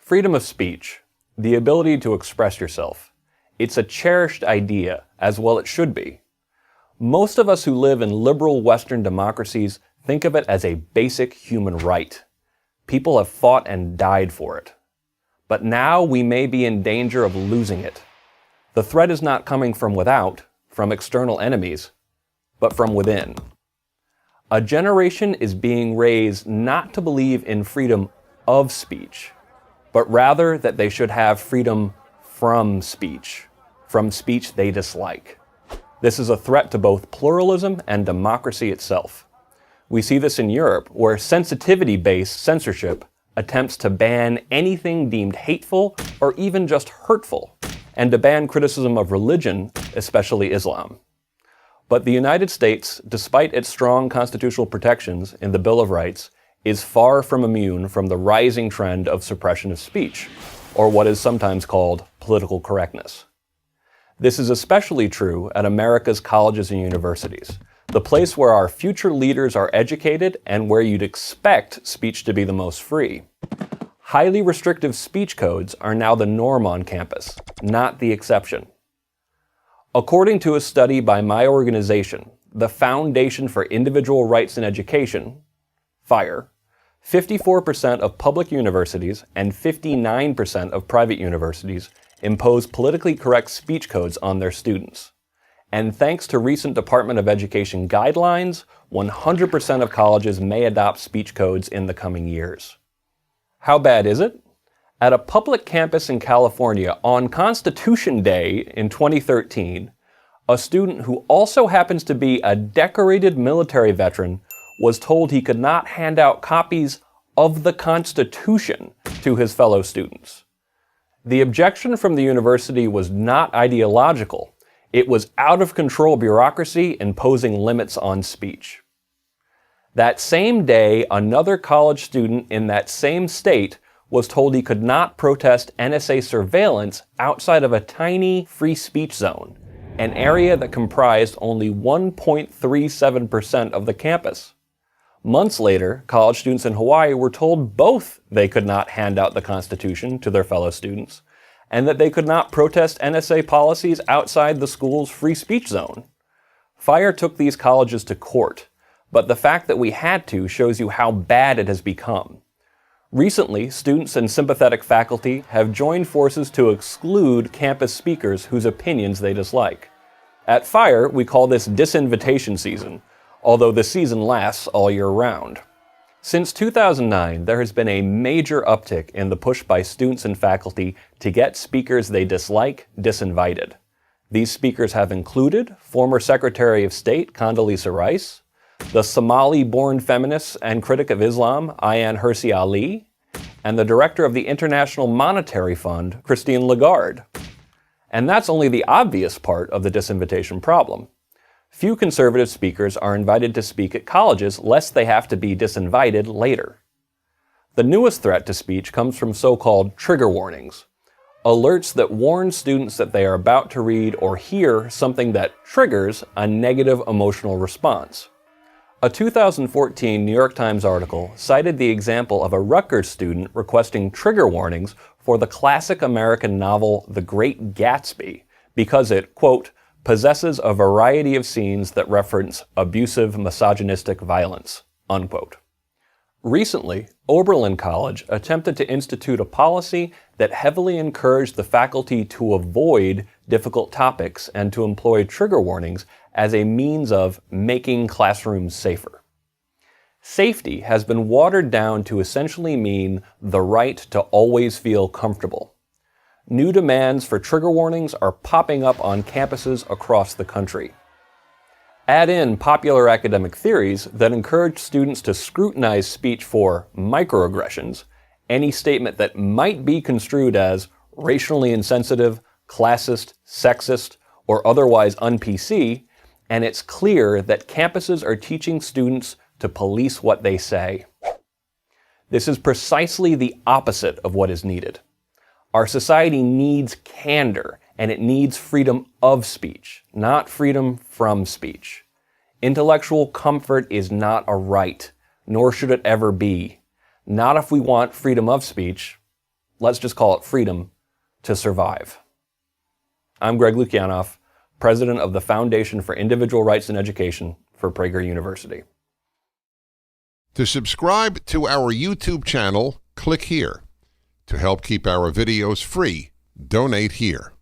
Freedom of speech, the ability to express yourself. It's a cherished idea, as well it should be. Most of us who live in liberal Western democracies think of it as a basic human right. People have fought and died for it. But now we may be in danger of losing it. The threat is not coming from without, from external enemies, but from within. A generation is being raised not to believe in freedom of speech, but rather that they should have freedom from speech they dislike. This is a threat to both pluralism and democracy itself. We see this in Europe, where sensitivity-based censorship attempts to ban anything deemed hateful or even just hurtful, and to ban criticism of religion, especially Islam. But the United States, despite its strong constitutional protections in the Bill of Rights, is far from immune from the rising trend of suppression of speech, or what is sometimes called political correctness. This is especially true at America's colleges and universities, the place where our future leaders are educated and where you'd expect speech to be the most free. Highly restrictive speech codes are now the norm on campus, not the exception. According to a study by my organization, the Foundation for Individual Rights in Education, FIRE, 54% of public universities and 59% of private universities impose politically correct speech codes on their students. And thanks to recent Department of Education guidelines, 100% of colleges may adopt speech codes in the coming years. How bad is it? At a public campus in California on Constitution Day in 2013, a student who also happens to be a decorated military veteran was told he could not hand out copies of the Constitution to his fellow students. The objection from the university was not ideological. It was out-of-control bureaucracy imposing limits on speech. That same day, another college student in that same state was told he could not protest NSA surveillance outside of a tiny free speech zone, an area that comprised only 1.37% of the campus. Months later, college students in Hawaii were told both they could not hand out the Constitution to their fellow students, and that they could not protest NSA policies outside the school's free speech zone. FIRE took these colleges to court, but the fact that we had to shows you how bad it has become. Recently, students and sympathetic faculty have joined forces to exclude campus speakers whose opinions they dislike. At FIRE, we call this disinvitation season, although the season lasts all year round. Since 2009, there has been a major uptick in the push by students and faculty to get speakers they dislike disinvited. These speakers have included former Secretary of State Condoleezza Rice, the Somali-born feminist and critic of Islam, Ayaan Hirsi Ali, and the director of the International Monetary Fund, Christine Lagarde. And that's only the obvious part of the disinvitation problem. Few conservative speakers are invited to speak at colleges lest they have to be disinvited later. The newest threat to speech comes from so-called trigger warnings, alerts that warn students that they are about to read or hear something that triggers a negative emotional response. A 2014 New York Times article cited the example of a Rutgers student requesting trigger warnings for the classic American novel The Great Gatsby because it, quote, possesses a variety of scenes that reference abusive, misogynistic violence, unquote. Recently, Oberlin College attempted to institute a policy that heavily encouraged the faculty to avoid difficult topics and to employ trigger warnings as a means of making classrooms safer. Safety has been watered down to essentially mean the right to always feel comfortable. New demands for trigger warnings are popping up on campuses across the country. Add in popular academic theories that encourage students to scrutinize speech for microaggressions, any statement that might be construed as racially insensitive, classist, sexist, or otherwise un-PC, and it's clear that campuses are teaching students to police what they say. This is precisely the opposite of what is needed. Our society needs candor, and it needs freedom of speech, not freedom from speech. Intellectual comfort is not a right, nor should it ever be. Not if we want freedom of speech, let's just call it freedom, to survive. I'm Greg Lukianoff, president of the Foundation for Individual Rights in Education for Prager University. To subscribe to our YouTube channel, click here. To help keep our videos free, donate here.